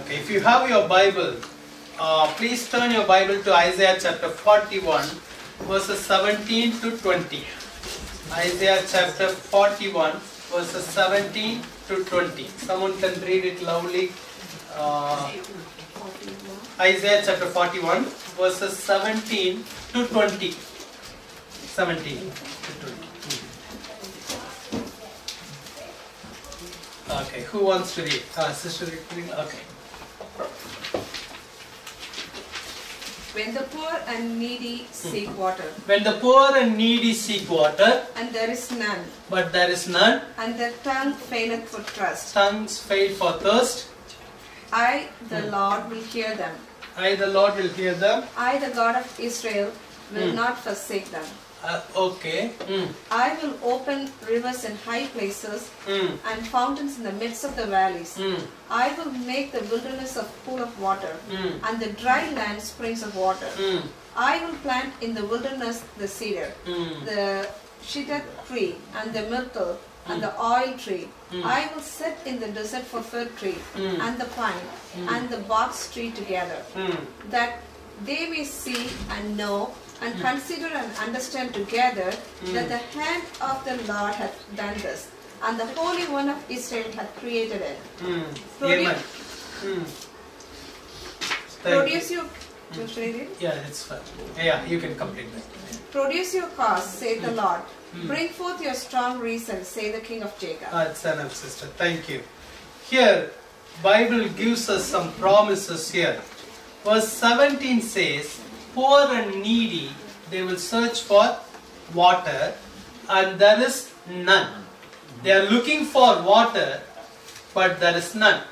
Okay, if you have your Bible, please turn your Bible to Isaiah chapter 41, verses 17 to 20. Isaiah chapter 41, verses 17 to 20. Someone can read it loudly. Isaiah chapter 41, verses 17 to 20. 17 to 20. Okay, who wants to read? Sister, read. Okay. When the poor and needy seek water, When the poor and needy seek water, and there is none, but there is none, and their tongue faileth for trust, tongues fail for thirst, I, the Lord, will hear them. I, the Lord, will hear them. I, the God of Israel, will not forsake them. Okay. I will open rivers in high places and fountains in the midst of the valleys. I will make the wilderness a pool of water and the dry land springs of water. I will plant in the wilderness the cedar, the shittim tree and the myrtle and the oil tree. I will set in the desert for fig tree and the pine and the box tree together, that they may see and know and consider and understand together that the hand of the Lord hath done this, and the Holy One of Israel hath created it. Amen. Produce your... Just read it. Yeah, it's fine. Yeah, you can complete that. Produce your cause, saith the Lord. Bring forth your strong reason, say the King of Jacob. It's enough, sister. Thank you. Here, Bible gives us some promises here. Verse 17 says, poor and needy, they will search for water, and there is none. They are looking for water, but there is none.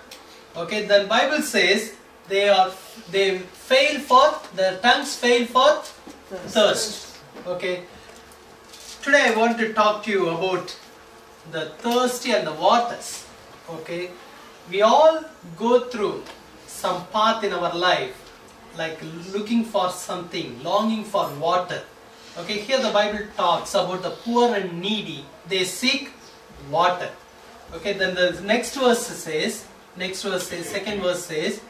Okay, then Bible says they fail for, their tongues fail for thirst. Okay. Today I want to talk to you about the thirsty and the waters. Okay. We all go through some path in our life, like looking for something, longing for water. Okay, here the Bible talks about the poor and needy, they seek water. Okay, then the next verse says, second verse says,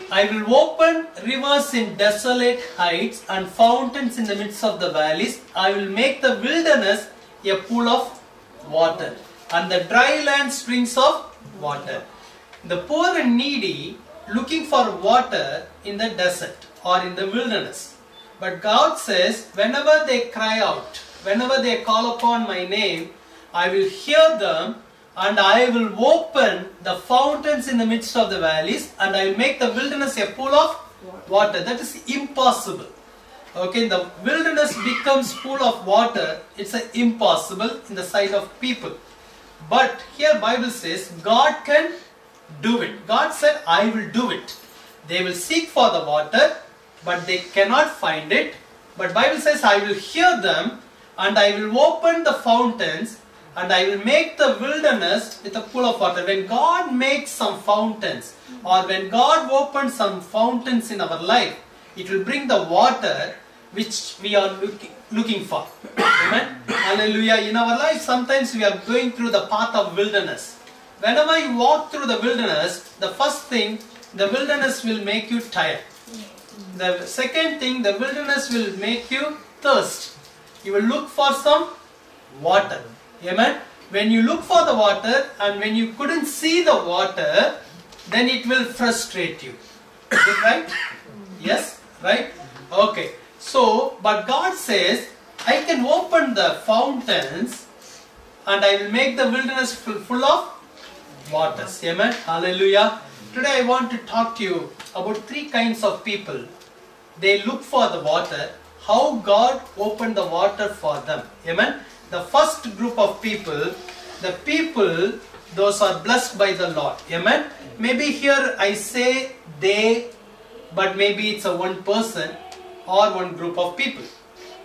I will open rivers in desolate heights and fountains in the midst of the valleys. I will make the wilderness a pool of water and the dry land springs of water. The poor and needy looking for water in the desert or in the wilderness. But God says, whenever they cry out, whenever they call upon my name, I will hear them and I will open the fountains in the midst of the valleys and I will make the wilderness a pool of water. That is impossible. Okay, the wilderness becomes pool of water. It's impossible in the sight of people. But here Bible says, God can do it. God said, I will do it. They will seek for the water, but they cannot find it. But Bible says, I will hear them and I will open the fountains and I will make the wilderness with a pool of water. When God makes some fountains or when God opens some fountains in our life, it will bring the water which we are looking for. Amen. Hallelujah. In our life, sometimes we are going through the path of wilderness. Whenever you walk through the wilderness, the first thing, the wilderness will make you tired. The second thing, the wilderness will make you thirst. You will look for some water. Amen. When you look for the water and when you couldn't see the water, then it will frustrate you. Is it right? Yes? Right? Okay. So, but God says, I can open the fountains and I will make the wilderness full of waters. Amen. Hallelujah. Today I want to talk to you about three kinds of people. They look for the water, how God opened the water for them. Amen. The first group of people, the people, those are blessed by the Lord. Amen. Maybe here I say they, but maybe it's a one person or one group of people.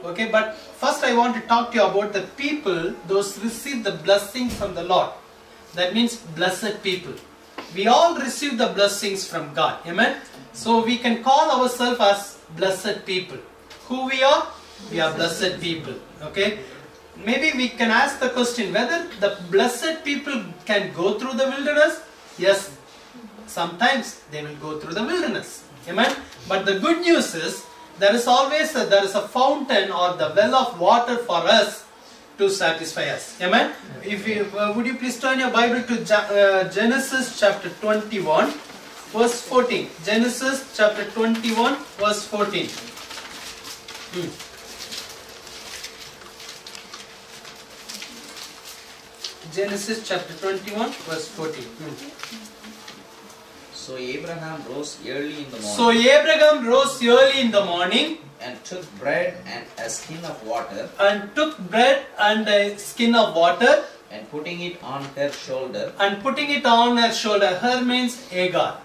Okay, but first I want to talk to you about the people, those receive the blessing from the Lord. That means blessed people. We all receive the blessings from God. Amen. So we can call ourselves as blessed people. Who we are? We are blessed people. Okay. Maybe we can ask the question whether the blessed people can go through the wilderness. Yes. sometimes they will go through the wilderness. Amen. But the good news is there is always a fountain or the well of water for us to satisfy us. Amen. If you would you please turn your Bible to Genesis chapter 21 verse 14. Genesis chapter 21 verse 14. Genesis chapter 21 verse 14. So Abraham rose early in the morning. So Abraham rose early in the morning and took bread and a skin of water, and took bread and a skin of water and putting it on her shoulder, and putting it on her shoulder. Her means Hagar.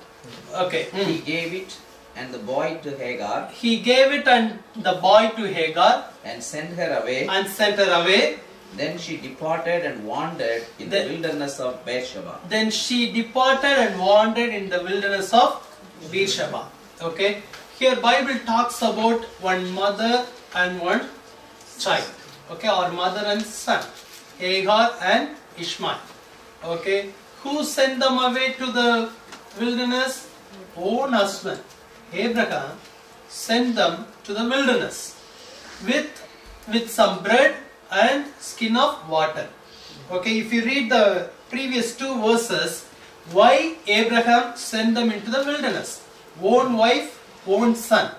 Okay. he gave it and the boy to Hagar, He gave it and the boy to Hagar and sent her away. and sent her away. Then she departed and wandered in the Then- wilderness of Beersheba. Then she departed and wandered in the wilderness of Beersheba. Okay. Here Bible talks about one mother and one child. Okay, or mother and son. Hagar and Ishmael. Okay. Who sent them away to the wilderness? Own husband, Abraham, sent them to the wilderness with some bread and skin of water. Okay, if you read the previous two verses, why Abraham sent them into the wilderness? Own wife, own son.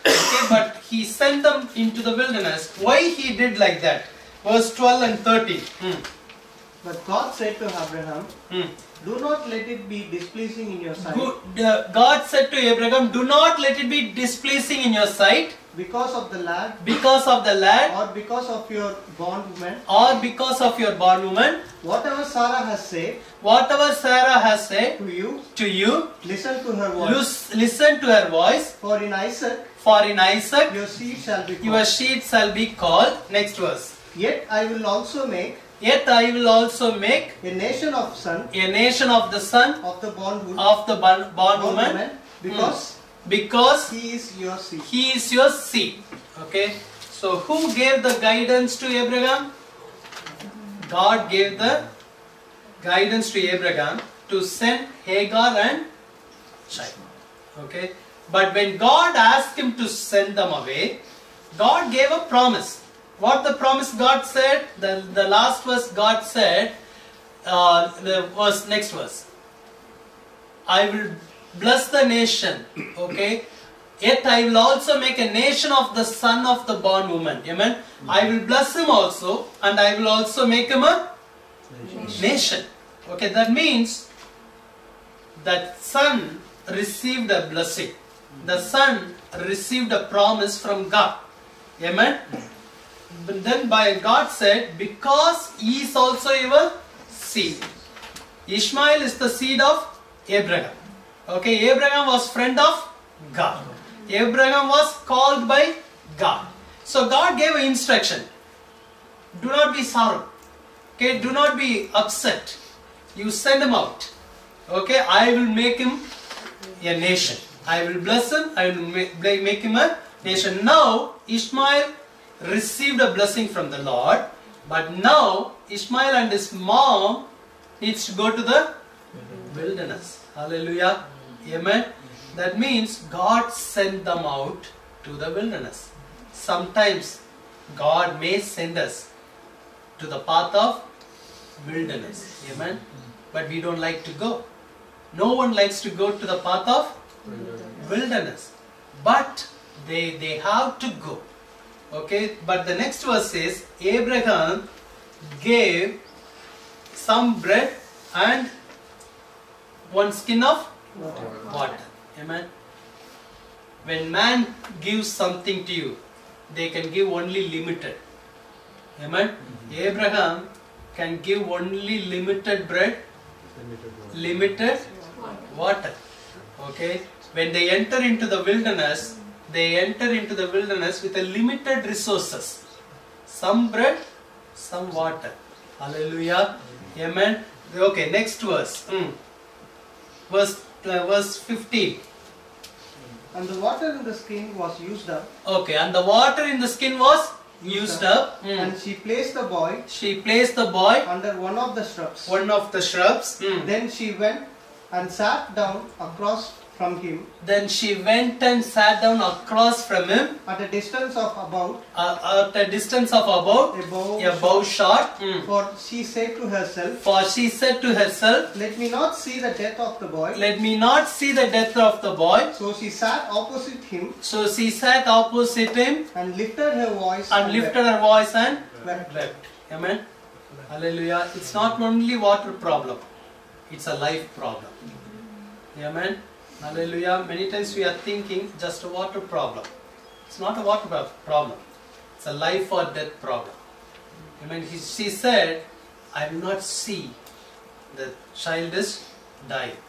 Okay, but he sent them into the wilderness. Why he did like that? Verse 12 and 13. But God said to Abraham, do not let it be displeasing in your sight God said to Abraham, do not let it be displeasing in your sight because of the lad because of the lad or because of your bondwoman. or because of your bondwoman. Whatever Sarah has said Whatever Sarah has said to you, to you, listen to her voice. listen to her voice. For in Isaac For in Isaac your seed shall be your called. seed shall be called. Next verse. Yet I will also make Yet I will also make a nation of son a nation of the son of the bondwoman, of the bondwoman, because he is your seed. he is your seed. Okay. So who gave the guidance to Abraham? God gave the guidance to Abraham to send Hagar and child. Okay. But when God asked him to send them away, God gave a promise. What the promise God said? The last verse God said, next verse. I will bless the nation. Okay. Yet I will also make a nation of the son of the bondwoman. Amen. I will bless him also, and I will also make him a nation. Okay, that means that son received a blessing. The son received a promise from God. Amen. But then by God said, because he is also your seed. Ishmael is the seed of Abraham. Okay, Abraham was friend of God. Abraham was called by God. So God gave an instruction. Do not be sorrow. Okay, do not be upset. You send him out. Okay, I will make him a nation. I will bless him. I will make him a nation. Now Ishmael received a blessing from the Lord, but now Ishmael and his mom needs to go to the wilderness. Hallelujah. Amen. That means God sent them out to the wilderness. Sometimes God may send us to the path of wilderness. Amen. But we don't like to go. No one likes to go to the path of wilderness. But they have to go. Okay, but the next verse says, Abraham gave some bread and one skin of water. Amen. When man gives something to you, they can give only limited. Amen. Abraham can give only limited bread, limited water. Okay. When they enter into the wilderness, they enter into the wilderness with a limited resources. Some bread, some water. Hallelujah. Amen. Okay, next verse. Verse 15. And the water in the skin was used up. Okay, and the water in the skin was used up. And she placed the boy She placed the boy under one of the shrubs. one of the shrubs. Then she went and sat down across from him Then she went and sat down across from him at a distance of about at a distance of about a bow shot. For she said to herself, For she said to herself, let me not see the death of the boy. let me not see the death of the boy. So she sat opposite him So she sat opposite him and lifted her voice and lifted her voice and wept. wept. Amen. Hallelujah. It's not only water problem. It's a life problem. Amen. Hallelujah. Many times we are thinking just a water problem. It's not a water problem. It's a life or death problem. Amen. She said, I will not see the child is dying.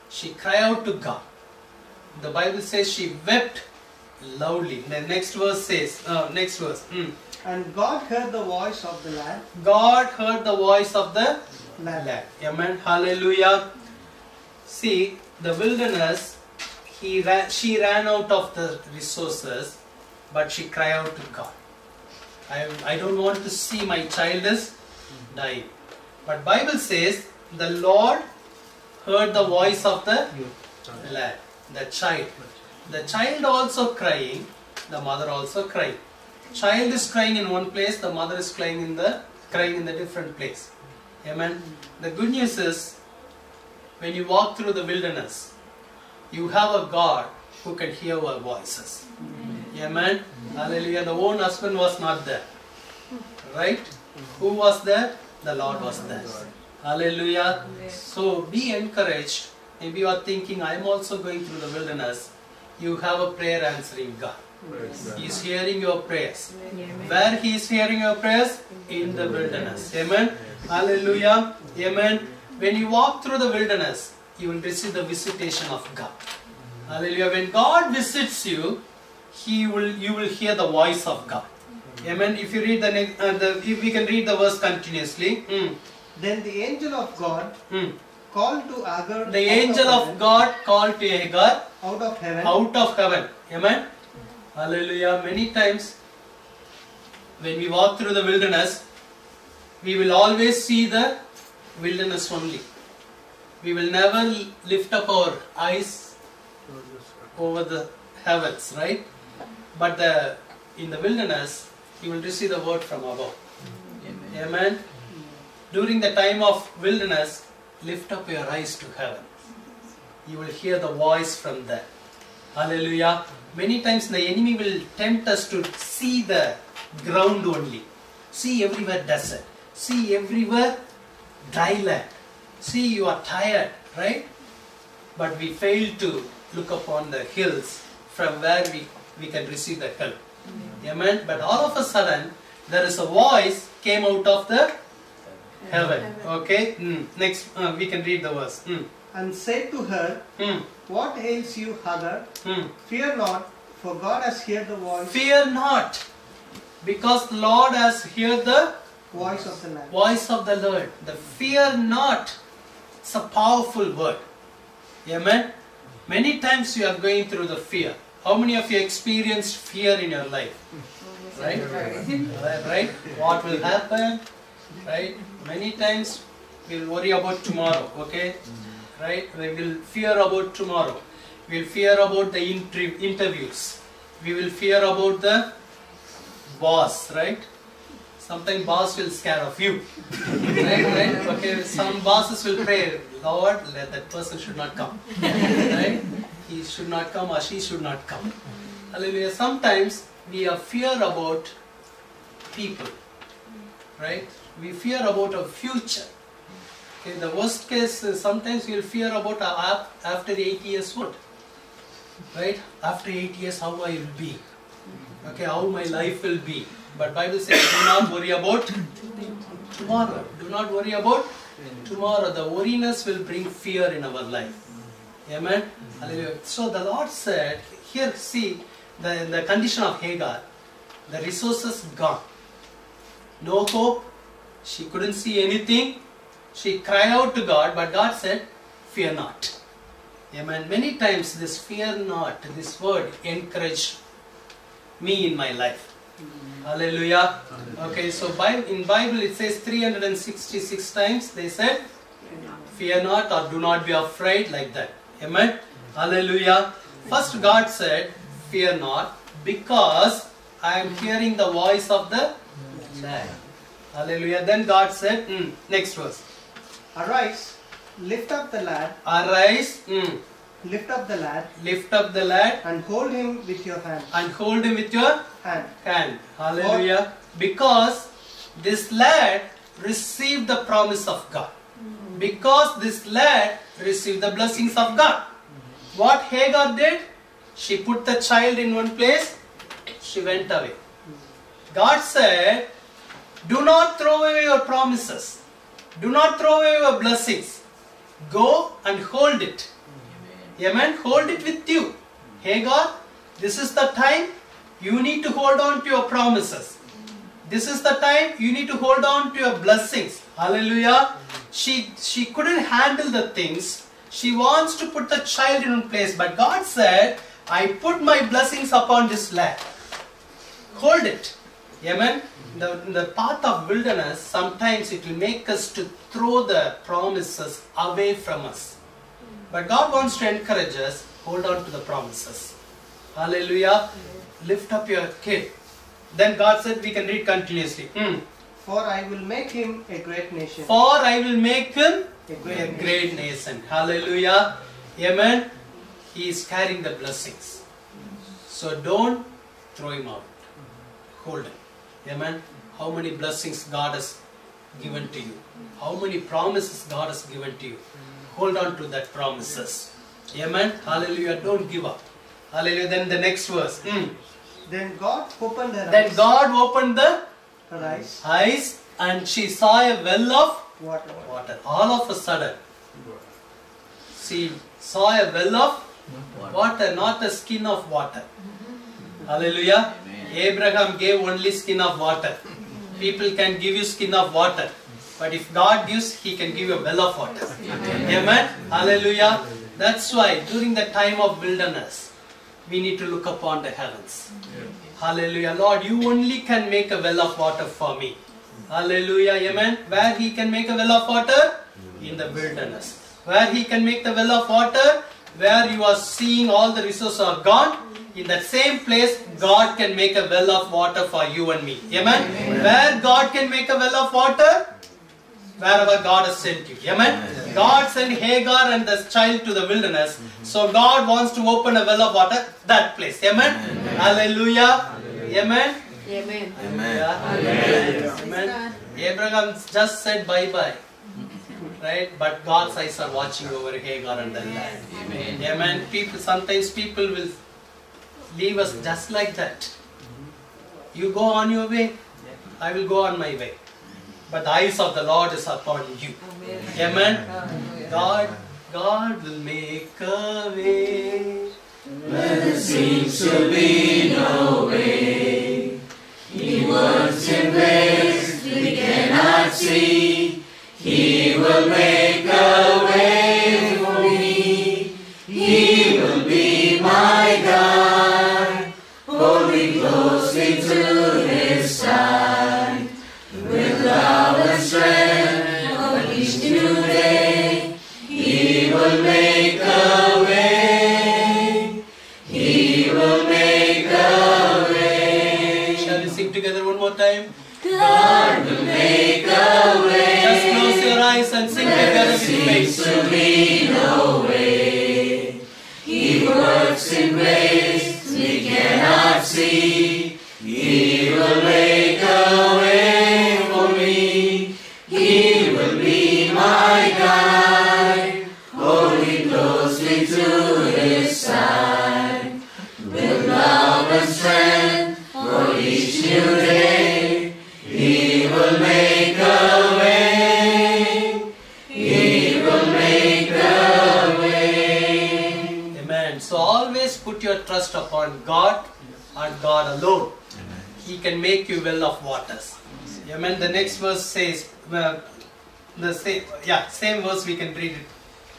She cried out to God. The Bible says she wept loudly. The next verse says, And God heard the voice of the lad. God heard the voice of the lad. Amen. Hallelujah. See, the wilderness, she ran out of the resources, but she cried out to God. I don't want to see my child is dying. But Bible says the Lord heard the voice of the lad, the child. The child also crying, the mother also crying. Child is crying in one place, the mother is crying in the different place. Amen. The good news is, when you walk through the wilderness, you have a God who can hear our voices. Amen. Hallelujah. The own husband was not there. Right? Who was there? The Lord was there. Hallelujah. So be encouraged. Maybe you are thinking, I am also going through the wilderness. You have a prayer answering God. He is hearing your prayers. Where He is hearing your prayers? In the wilderness. Amen. Hallelujah. Amen. When you walk through the wilderness, you will receive the visitation of God. Hallelujah. When God visits you, you will hear the voice of God. Amen. If you read if we can read the verse continuously. Then the angel of God called to Agar. The angel of God called to Hagar out of heaven. Out of heaven. Amen. Hallelujah. Many times when we walk through the wilderness, we will always see the wilderness only. We will never lift up our eyes over the heavens, right? But in the wilderness, you will receive the word from above. Amen. During the time of wilderness, lift up your eyes to heaven. You will hear the voice from there. Hallelujah. Many times the enemy will tempt us to see the ground only. See everywhere desert. See everywhere dry land. See, you are tired, right? But we fail to look upon the hills from where we can receive the help. Amen. But all of a sudden, there is a voice came out of the heaven. Okay. Next, we can read the verse. And said to her, What ails you, Hagar? Fear not, for God has heard the voice. Fear not, because the Lord has heard the voice of the Lord. Voice of the Lord. The fear not. It's a powerful word. Amen. Many times you are going through the fear. How many of you experienced fear in your life? Right? Right? What will happen? Right? Many times we will worry about tomorrow. Okay? Right? We will fear about tomorrow. We will fear about the interviews. We will fear about the boss. Right? Sometimes boss will scare of you. Right? Okay, some bosses will pray, Lord, let that person should not come. Right? He should not come or she should not come. Hallelujah. Sometimes we have fear about people. Right? We fear about our future. Okay, the worst case is sometimes we will fear about after 8 years old. Right? After 8 years how I will be. Okay, how my life will be. But Bible says, do not worry about tomorrow. Do not worry about tomorrow. The worriness will bring fear in our life. Amen. Hallelujah. So the Lord said, here see the condition of Hagar. The resources gone. No hope. She couldn't see anything. She cried out to God, but God said, fear not. Amen. Many times this fear not, this word encouraged me in my life. Hallelujah. Okay, so in Bible it says 366 times they said, Fear not or do not be afraid, like that. Amen. Hallelujah. First God said, fear not, because I am hearing the voice of the lad. Hallelujah. Then God said, next verse. Arise, lift up the lad, Arise, lift up the lad, lift up the lad, and hold him with your hand. and hold him with your Hand. hand. Hallelujah. Because this lad received the promise of God. Because this lad received the blessings of God. What Hagar did? She put the child in one place. She went away. God said, do not throw away your promises. Do not throw away your blessings. Go and hold it. Amen. Hold it with you. Hagar, this is the time you need to hold on to your promises. This is the time you need to hold on to your blessings. Hallelujah. She couldn't handle the things. She wants to put the child in one place. But God said, I put my blessings upon this lad. Hold it. Amen. In the path of wilderness, sometimes it will make us to throw the promises away from us. But God wants to encourage us, hold on to the promises. Hallelujah. Lift up your kid. Then God said, we can read continuously. For I will make him a great nation. For I will make him A a great nation. Hallelujah. Amen. He is carrying the blessings. So don't throw him out. Hold him. Amen. How many blessings God has given to you. How many promises God has given to you. Hold on to that promises. Amen. Hallelujah. Don't give up. Hallelujah. Then the next verse. Then God opened her Then eyes, God opened the eyes, and she saw a well of water. All of a sudden, she saw a well of water, not a skin of water. Hallelujah. Amen. Abraham gave only skin of water. People can give you skin of water. But if God gives, He can give you a well of water. Amen. Hallelujah. That's why during the time of wilderness, we need to look upon the heavens. Hallelujah. Lord, you only can make a well of water for me. Hallelujah. Amen. Where He can make a well of water? In the wilderness. Where He can make the well of water? Where you are seeing all the resources are gone. In that same place, God can make a well of water for you and me. Amen. Where God can make a well of water? Wherever God has sent you. Amen. God sent Hagar and the child to the wilderness. So God wants to open a well of water, that place. Amen. Hallelujah. Amen. Amen. Amen. Abraham just said bye-bye. Right? But God's eyes are watching over Hagar and the land. Amen. Sometimes people will leave us just like that. You go on your way, I will go on my way. But the eyes of the Lord is upon you. Amen. God will make a way where there seems to be no way. He works in ways we cannot see. He will make a way for me. He will be my guide. Hold me closely to His side. With love and strength for each new day, He will make a way. He will make a way. Shall we sing together one more time? God will make a way. Just close your eyes and sing together with Seems faith. to be no way. He works in ways we cannot see. He will make a way for me. He will be my guide. Hold me closely to His side. With love and strength for each new day, He will make a way. He will make a way. Amen. So always put your trust upon God and God alone. He can make you well of waters. Amen. The next verse says, same verse we can read it.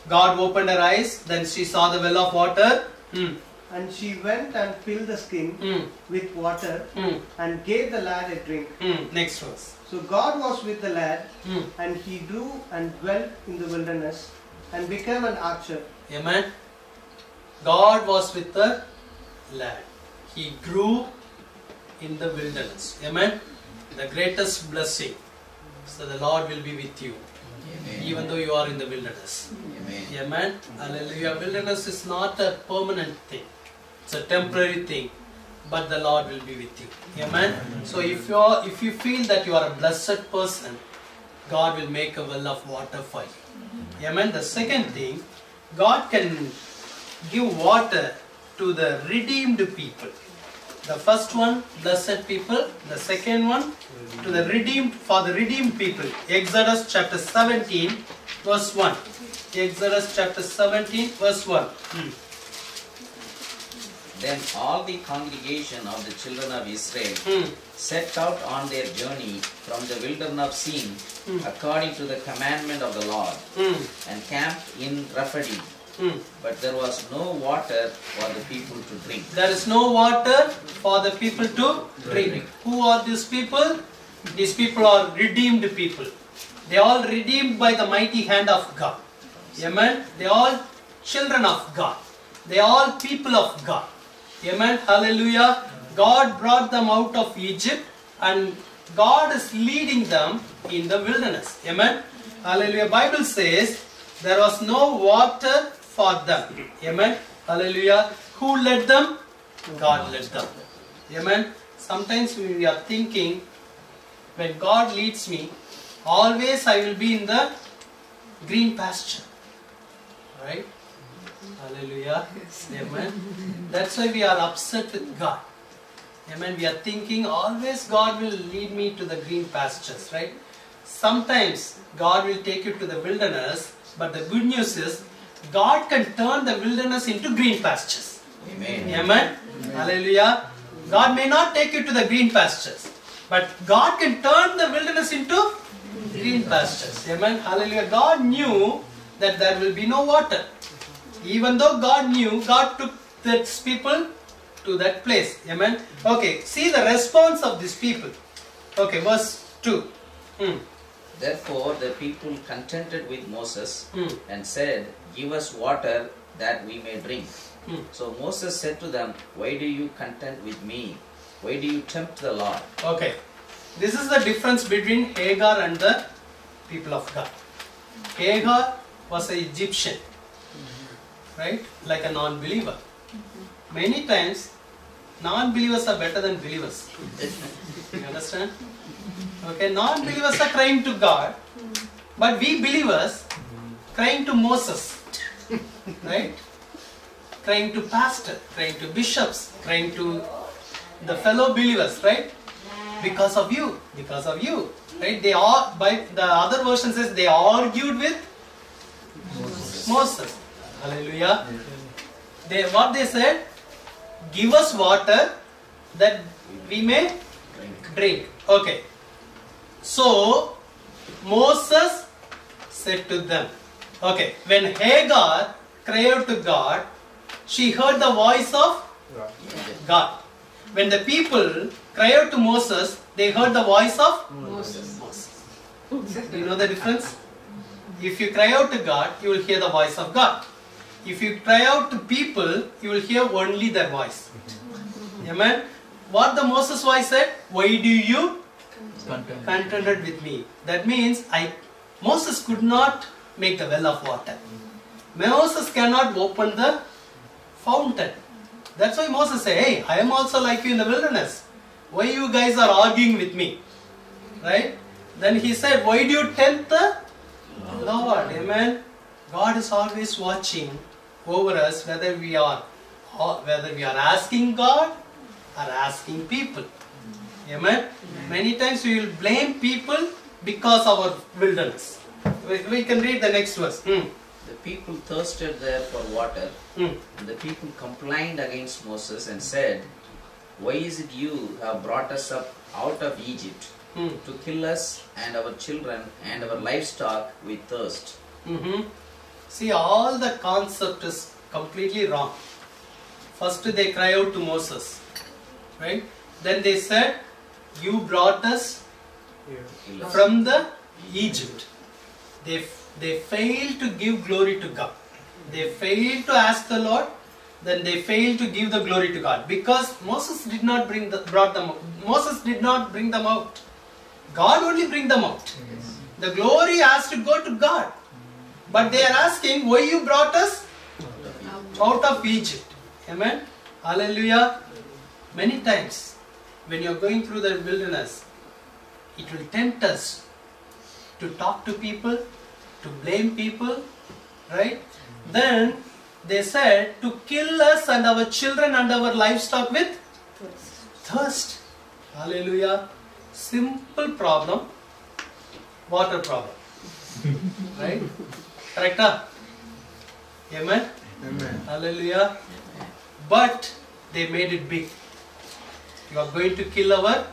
God opened her eyes, then she saw the well of water. And she went and filled the skin with water and gave the lad a drink. Next verse. So God was with the lad, Hmm. and he grew and dwelt in the wilderness, and became an archer. Amen. God was with the lad. He grew in the wilderness. Amen. The greatest blessing. So the Lord will be with you, even though you are in the wilderness. Amen. Amen. Hallelujah. Wilderness is not a permanent thing. It's a temporary thing. But the Lord will be with you. Amen. So if you feel that you are a blessed person, God will make a well of water for you. Amen. The second thing, God can give water to the redeemed people. The first one, blessed people. The second one, to the redeemed people. Exodus chapter 17, verse 1. Exodus chapter 17, verse 1. Then all the congregation of the children of Israel set out on their journey from the wilderness of Sin, according to the commandment of the Lord, and camped in Rephidim. But there was no water for the people to drink. There is no water for the people to drink. Who are these people? These people are redeemed people. They are all redeemed by the mighty hand of God. Amen. They are all children of God. They are all people of God. Amen. Hallelujah. God brought them out of Egypt, and God is leading them in the wilderness. Amen. Hallelujah. Bible says there was no water for them. Amen. Hallelujah. Who led them? God led them. Amen. Sometimes we are thinking, when God leads me, always I will be in the green pasture. Right? Hallelujah. Amen. That's why we are upset with God. Amen. We are thinking always God will lead me to the green pastures. Right? Sometimes God will take you to the wilderness, but the good news is God can turn the wilderness into green pastures. Amen. Amen. Hallelujah. God may not take you to the green pastures, but God can turn the wilderness into green pastures. Amen. Hallelujah. God knew that there will be no water. Even though God knew, God took these people to that place. Amen. Okay, see the response of these people. Okay, verse 2. Therefore the people contented with Moses and said, Give us water that we may drink. So Moses said to them, Why do you contend with me? Why do you tempt the Lord? Okay, this is the difference between Hagar and the people of God. Hagar was an Egyptian, right? Like a non-believer. Many times, non-believers are better than believers. You understand? Okay, non-believers are crying to God, but we believers crying to Moses, right? Crying to pastor, crying to bishops, crying to the fellow believers, right? Because of you, right? They are, by the other version says they argued with Moses. Hallelujah. What they said, give us water that we may drink. Okay. So Moses said to them, okay, when Hagar cried out to God, she heard the voice of God. When the people cried out to Moses, they heard the voice of Moses. Do you know the difference? If you cry out to God, you will hear the voice of God. If you cry out to people, you will hear only their voice. Amen. What the Moses voice said? Why do you contended with me? That means Moses could not make the well of water. Moses cannot open the fountain. That's why Moses said, hey, I am also like you in the wilderness. Why you guys are arguing with me? Right? Then he said, why do you tempt the Lord? Amen. God is always watching over us whether we are asking God or asking people. Amen. Many times we will blame people because of our wilderness. We can read the next verse. The people thirsted there for water, and the people complained against Moses and said, Why is it you have brought us up out of Egypt to kill us and our children and our livestock with thirst? See, all the concept is completely wrong. First they cry out to Moses, right? Then they said, you brought us From the Egypt. They failed to give glory to God. They failed to ask the Lord. Then they failed to give the glory to God, because Moses did not brought them out. Moses did not bring them out. God only bring them out. The glory has to go to God. But they are asking, why you brought us out of Egypt? Amen. Hallelujah. Many times when you are going through the wilderness, it will tempt us to talk to people, to blame people, right? Then they said to kill us and our children and our livestock with thirst. Hallelujah. Simple problem. Water problem. Right? Correct? Amen? Amen. Hallelujah. But they made it big. You are going to kill our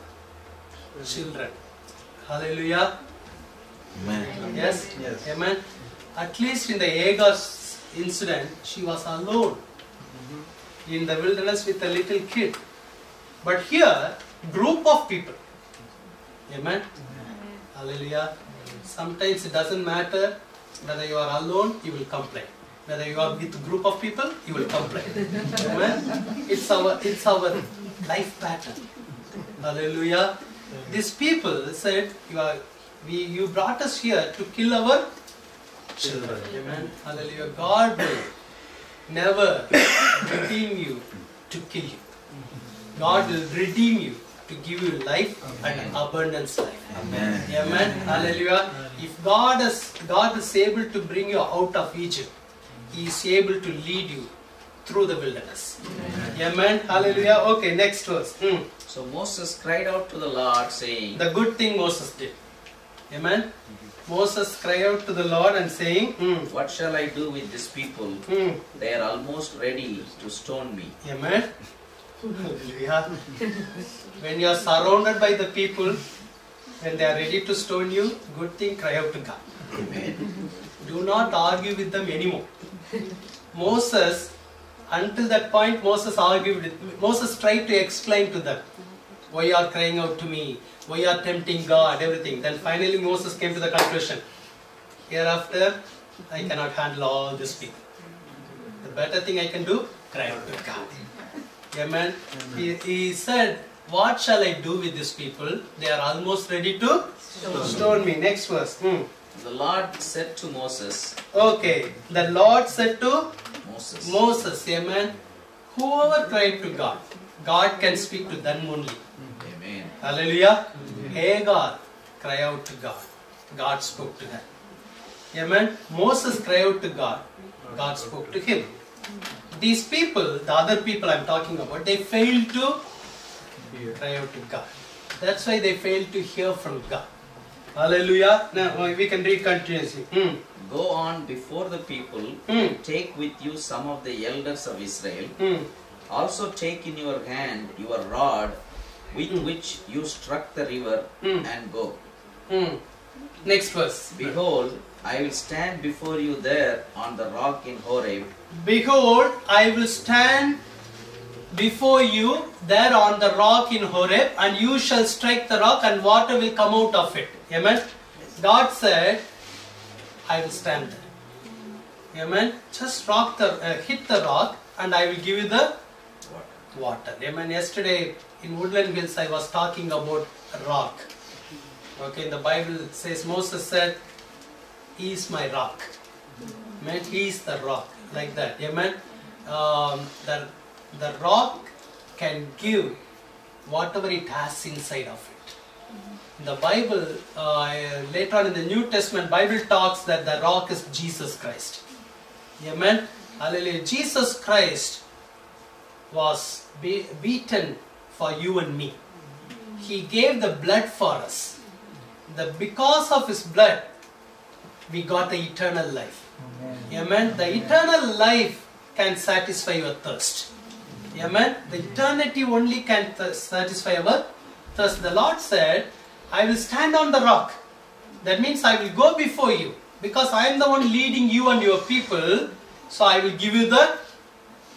children. Hallelujah. Amen. Yes? Yes. Amen. At least in the Hagar's incident, she was alone in the wilderness with a little kid. But here, group of people. Amen. Hallelujah. Sometimes it doesn't matter whether you are alone, you will complain. Whether you are with a group of people, you will complain. Amen. It's our life pattern. Hallelujah. These people said, you brought us here to kill our children. Amen. Hallelujah. God will never redeem you to kill you. God will redeem you to give you life and abundance life. Amen. Amen. Hallelujah. If God is able to bring you out of Egypt, He is able to lead you through the wilderness. Amen. Hallelujah. Okay, next verse. So Moses cried out to the Lord, saying, The good thing Moses did. Amen. Moses cried out to the Lord and saying, What shall I do with this people? They are almost ready to stone me. Amen. Hallelujah. When you are surrounded by the people, when they are ready to stone you, good thing, cry out to God. Amen. Do not argue with them anymore. Moses, until that point, Moses tried to explain to them, why you are crying out to me, why you are tempting God, everything. Then finally Moses came to the conclusion, hereafter I cannot handle all these people. The better thing I can do, cry out to God. Amen. He said, what shall I do with these people? They are almost ready to stone me. Next verse. The Lord said to Moses, Okay. The Lord said to Moses, Moses. Amen. Whoever cried to God, God can speak to them only. Amen. Hallelujah. Hagar cried out to God. God spoke to her. Amen. Moses cried out to God. God spoke to him. These people, the other people I'm talking about, they failed to cry out to God. That's why they failed to hear from God. Hallelujah. Now we can read continuously. Go on before the people, take with you some of the elders of Israel. Also take in your hand your rod with which you struck the river and go. Next verse. Behold, I will stand before you there on the rock in Horeb. Behold, I will stand before you there on the rock in Horeb, and you shall strike the rock and water will come out of it. Amen. God said, I will stand there. Amen. Just hit the rock and I will give you the water. Amen. Yesterday in Woodland Hills I was talking about a rock. Okay, in the Bible it says, Moses said, He is my rock. Amen. He is the rock. Like that. Amen. The rock can give whatever it has inside of it. In the Bible, later on in the New Testament, Bible talks that the rock is Jesus Christ. Amen. Hallelujah. Jesus Christ was beaten for you and me. He gave the blood for us. Because of His blood, we got the eternal life. Amen. The eternal life can satisfy your thirst. Amen. The eternity only can satisfy our thirst. The Lord said, I will stand on the rock. That means I will go before you. Because I am the one leading you and your people. So I will give you the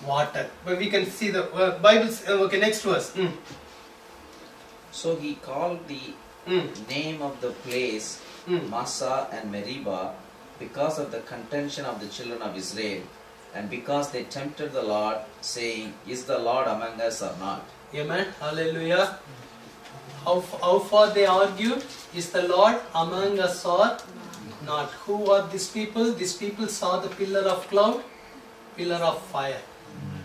water. But we can see the Bible. Okay, next verse. So he called the name of the place Massa and Meribah, because of the contention of the children of Israel, and because they tempted the Lord, saying, Is the Lord among us or not? Amen. Hallelujah. How far they argued? Is the Lord among us or not? Who are these people? These people saw the pillar of cloud, pillar of fire.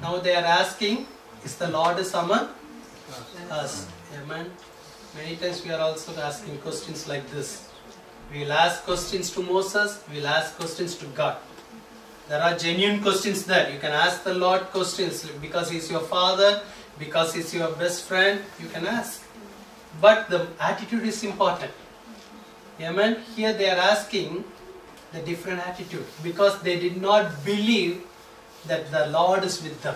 Now they are asking, is the Lord is among us? Amen. Many times we are also asking questions like this. We will ask questions to Moses, we will ask questions to God. There are genuine questions there. You can ask the Lord questions because He is your Father, because He is your best friend, you can ask. But the attitude is important. Amen. Here they are asking the different attitude because they did not believe that the Lord is with them.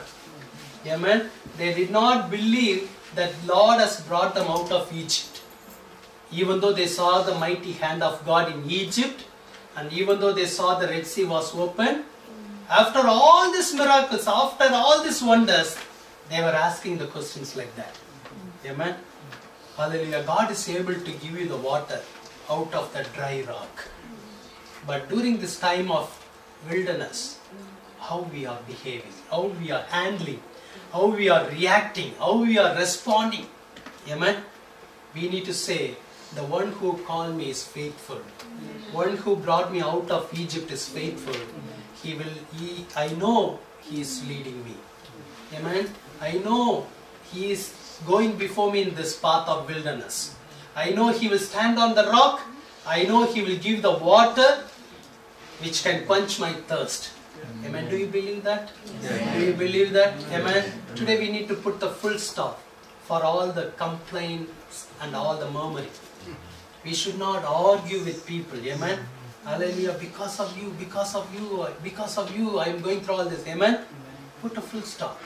Amen. They did not believe that Lord has brought them out of Egypt. Even though they saw the mighty hand of God in Egypt, and even though they saw the Red Sea was open, after all these miracles, after all these wonders, they were asking the questions like that. Amen. Hallelujah. God is able to give you the water out of the dry rock. But during this time of wilderness, how we are behaving, how we are handling, how we are reacting, how we are responding. Amen. We need to say, the one who called me is faithful. One who brought me out of Egypt is faithful. I know He is leading me. Amen. I know He is going before me in this path of wilderness. I know He will stand on the rock. I know He will give the water which can quench my thirst. Amen. Do you believe that? Do you believe that? Amen. Today we need to put the full stop for all the complaints and all the murmuring. We should not argue with people. Amen. Hallelujah. Because of you, I am going through all this. Amen. Put a full stop.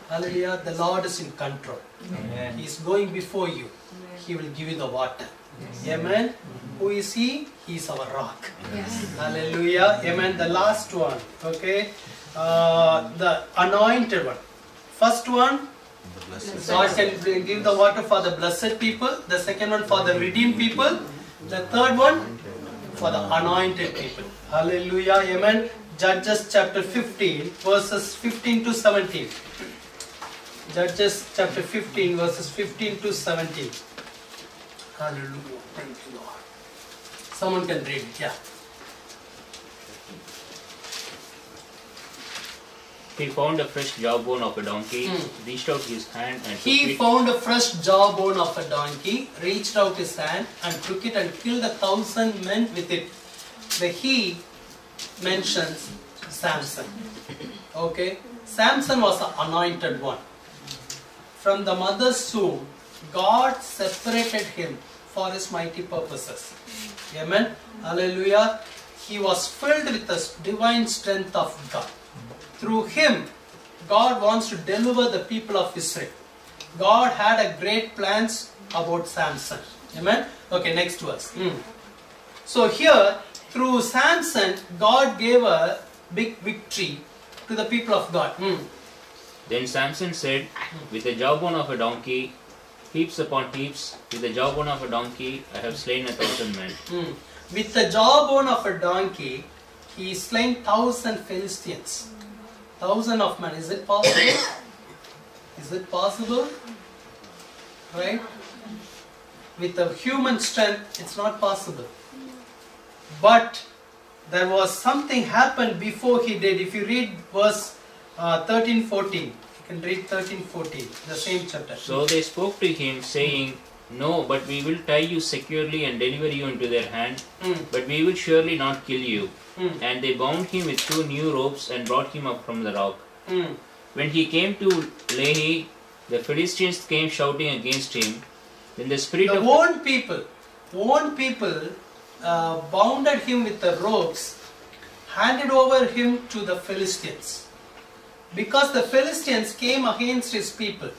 Hallelujah. The Lord is in control. Amen. He is going before you. He will give you the water. Amen. Who is He? He is our rock. Yes. Hallelujah. Amen. The last one. Okay. The anointed one. First one, God can give the water for the blessed people. The second one for the redeemed people. The third one for the anointed people. Hallelujah. Amen. Judges chapter 15 verses 15 to 17. Judges chapter 15 verses 15 to 17. Hallelujah. Thank you, Lord. Someone can read it. Yeah. He found a fresh jawbone of a donkey, reached out his hand and He found a fresh jawbone of a donkey, reached out his hand and took it and killed 1,000 men with it. The He mentions Samson. Okay. Samson was the anointed one. From the mother's womb, God separated him for His mighty purposes. Amen. Hallelujah. He was filled with the divine strength of God. Through him, God wants to deliver the people of Israel. God had a great plans about Samson. Amen. Okay, next verse. So here, through Samson, God gave a big victory to the people of God. Then Samson said, with the jawbone of a donkey, heaps upon heaps, with the jawbone of a donkey, I have slain 1,000 men. With the jawbone of a donkey, he slain 1,000 Philistines. 1,000 of men. Is it possible? Is it possible? Right? With the human strength, it's not possible. But there was something happened before he did. If you read verse 13-14, you can read 13-14, the same chapter. So they spoke to him, saying, No, but we will tie you securely and deliver you into their hand, but we will surely not kill you. And they bound him with 2 new ropes and brought him up from the rock. When he came to Lehi, the Philistines came shouting against him. Then the spirit of own people bounded him with the ropes, handed over him to the Philistines. Because the Philistines came against his people.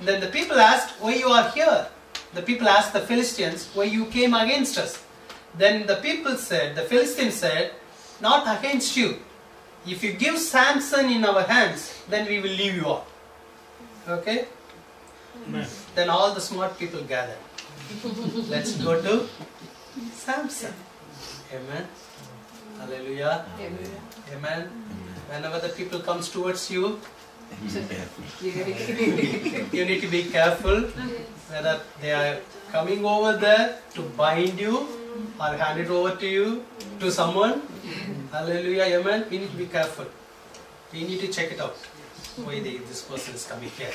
Then the people asked, why you are here? The people asked the Philistines, why you came against us? Then the Philistines said, not against you. If you give Samson in our hands, then we will leave you all. Okay? Amen. Then all the smart people gathered. Let's go to Samson. Amen. Hallelujah. Amen. Whenever the people comes towards you, you need to be careful whether they are coming over there to bind you or hand it over to you, to someone. Hallelujah. Amen. We need to be careful. We need to check it out. Why this person is coming here.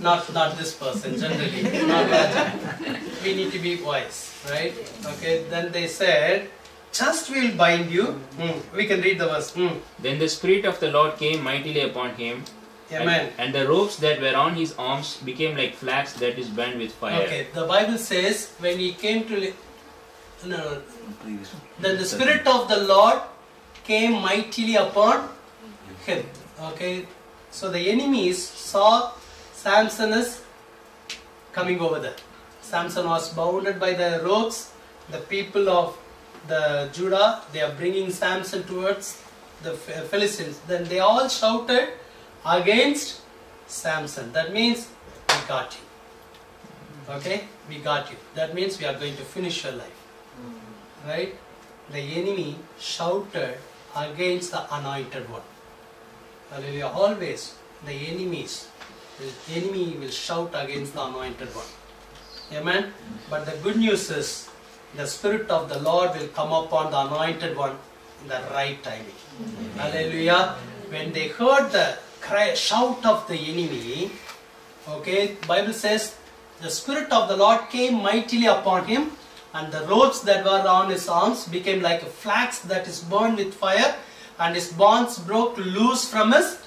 not this person, generally. Not that. We need to be wise. Right? Okay. Then they said, just will bind you. We can read the verse. Then the Spirit of the Lord came mightily upon him. Amen. And the ropes that were on his arms became like flax that is burned with fire. Okay, the Bible says when he came to then the Spirit of the Lord came mightily upon him. Okay, so the enemies saw Samson is coming over there. Samson was bounded by the ropes. The people of the Judah, they are bringing Samson towards the Philistines. Then they all shouted against Samson. That means we got you. Okay, we got you. That means we are going to finish your life. Right? The enemy shouted against the anointed one. Hallelujah. Always the enemy will shout against the anointed one. Amen. But the good news is the Spirit of the Lord will come upon the anointed one in the right timing. Hallelujah. When they heard the cry, shout of the enemy, okay, Bible says the Spirit of the Lord came mightily upon him, and the ropes that were on his arms became like a flax that is burned with fire, and his bonds broke loose from his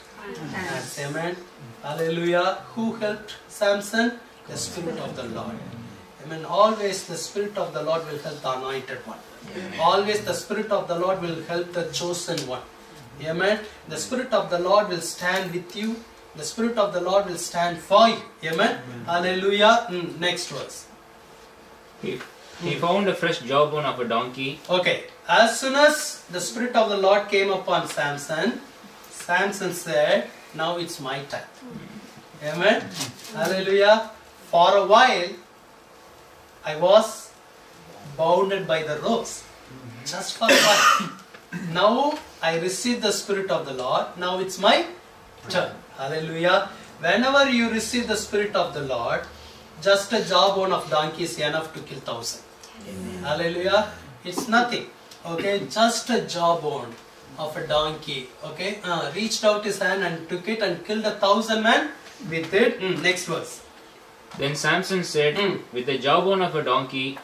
hands. Amen. Hallelujah. Who helped Samson? The Spirit of the Lord. Amen. Always the Spirit of the Lord will help the anointed one. Always the Spirit of the Lord will help the chosen one. Amen. The Spirit of the Lord will stand with you. The Spirit of the Lord will stand for you. Amen. Hallelujah. Next verse. He found a fresh jawbone of a donkey. Okay. As soon as the Spirit of the Lord came upon Samson, Samson said, now it's my time. Amen. Hallelujah. For a while, I was bounded by the ropes. Just for a while. Now I received the Spirit of the Lord. Now it's my turn. Hallelujah. Whenever you receive the Spirit of the Lord, just a jawbone of donkey is enough to kill 1,000. Hallelujah. It's nothing. Okay. Just a jawbone of a donkey. Okay. Reached out his hand and took it and killed 1,000 men with it. Next verse. Then Samson said, with the jawbone of a donkey,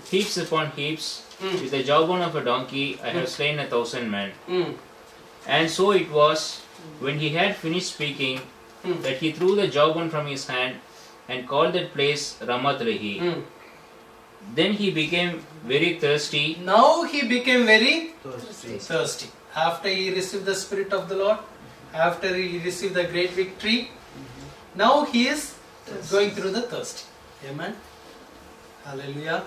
heaps upon heaps, with the jawbone of a donkey, I have slain 1,000 men. And so it was, when he had finished speaking, that he threw the jawbone from his hand and called that place Ramath Lehi. Then he became very thirsty. Now he became very thirsty. After he received the Spirit of the Lord, after he received the great victory, now he is going through the thirst. Amen. Hallelujah.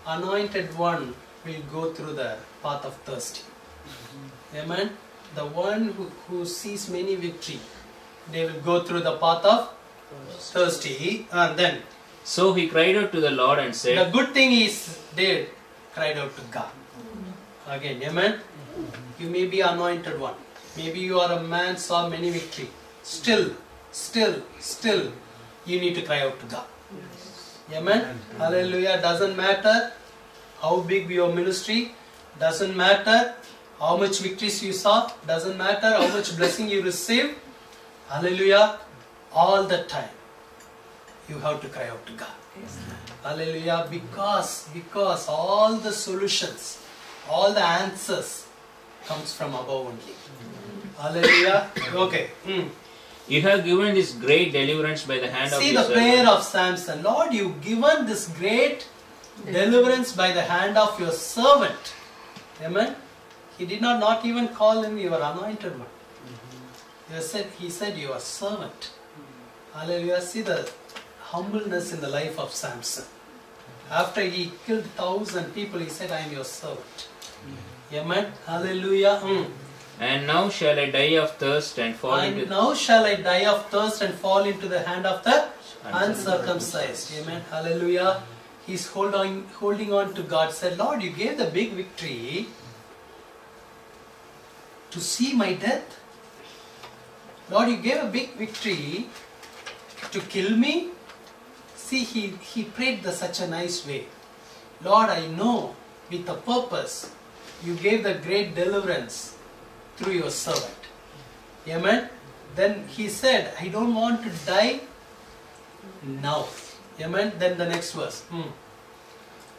Anointed one will go through the path of thirsty. Amen. The one who sees many victory, they will go through the path of thirsty. And then So he cried out to the Lord and the said, good thing is they cried out to God. Again, amen. You may be anointed one. Maybe you are a man saw many victory. Still, you need to cry out to God. Amen. Hallelujah. Doesn't matter how big your ministry. Doesn't matter how much victories you saw. Doesn't matter how much blessing you receive. Hallelujah. All the time you have to cry out to God. Hallelujah. Because all the solutions, all the answers comes from above only. Hallelujah. Okay. You have given this great deliverance by the hand of See your the servant. prayer of Samson. Lord, you've given this great deliverance by the hand of your servant. Amen. He did not even call him your anointed one. He said your servant. Hallelujah. See the humbleness in the life of Samson. After he killed 1,000 people, he said, I am your servant. Amen. Hallelujah. And now shall I die of thirst and fall And into... now shall I die of thirst and fall into the hand of the uncircumcised. Amen. Hallelujah. He's holding on to God. Said, Lord, you gave the big victory to see my death. Lord, you gave a big victory to kill me. See, he prayed such a nice way. Lord, I know with a purpose you gave the great deliverance through your servant. Amen. Then he said, I don't want to die now. Amen. Then the next verse.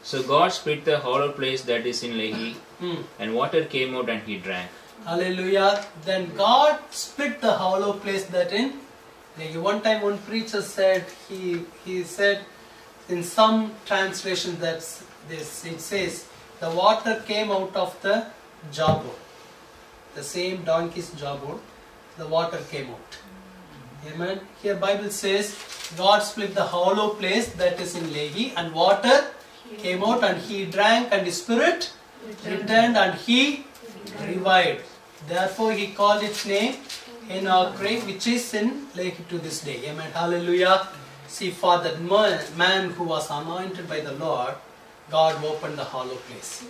So God split the hollow place that is in Lehi, and water came out and he drank. Hallelujah. Then God split the hollow place that in Lehi. One time one preacher said, he said in some translation that it says, the water came out of the jawbone. The same donkey's jawbone, the water came out. Amen. Here Bible says, God split the hollow place that is in Lehi, and water came out, and he drank, and his spirit returned, and he revived. Therefore he called its name Enochrate, which is in Lehi to this day. Amen. Hallelujah. See, for that man who was anointed by the Lord, God opened the hollow place.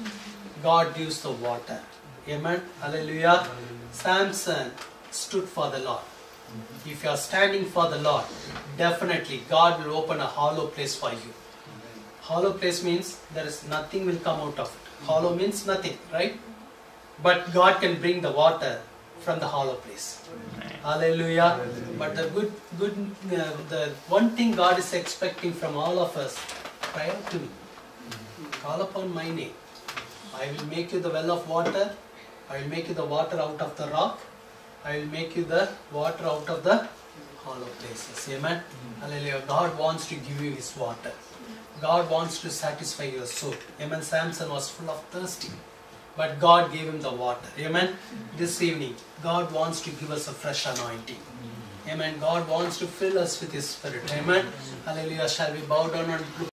God gives the water. Amen. Hallelujah. Samson stood for the Lord. If you are standing for the Lord, definitely God will open a hollow place for you. Hollow place means there is nothing will come out of it. Hollow means nothing, right? But God can bring the water from the hollow place. Hallelujah. But the the one thing God is expecting from all of us, cry out to me. Call upon my name. I will make you the well of water. I will make you the water out of the rock. I will make you the water out of the hollow places. Amen. Hallelujah. God wants to give you His water. God wants to satisfy your soul. Amen. Samson was full of thirsty, but God gave him the water. Amen. This evening, God wants to give us a fresh anointing. Amen. God wants to fill us with His Spirit. Amen. Hallelujah. Shall we bow down and look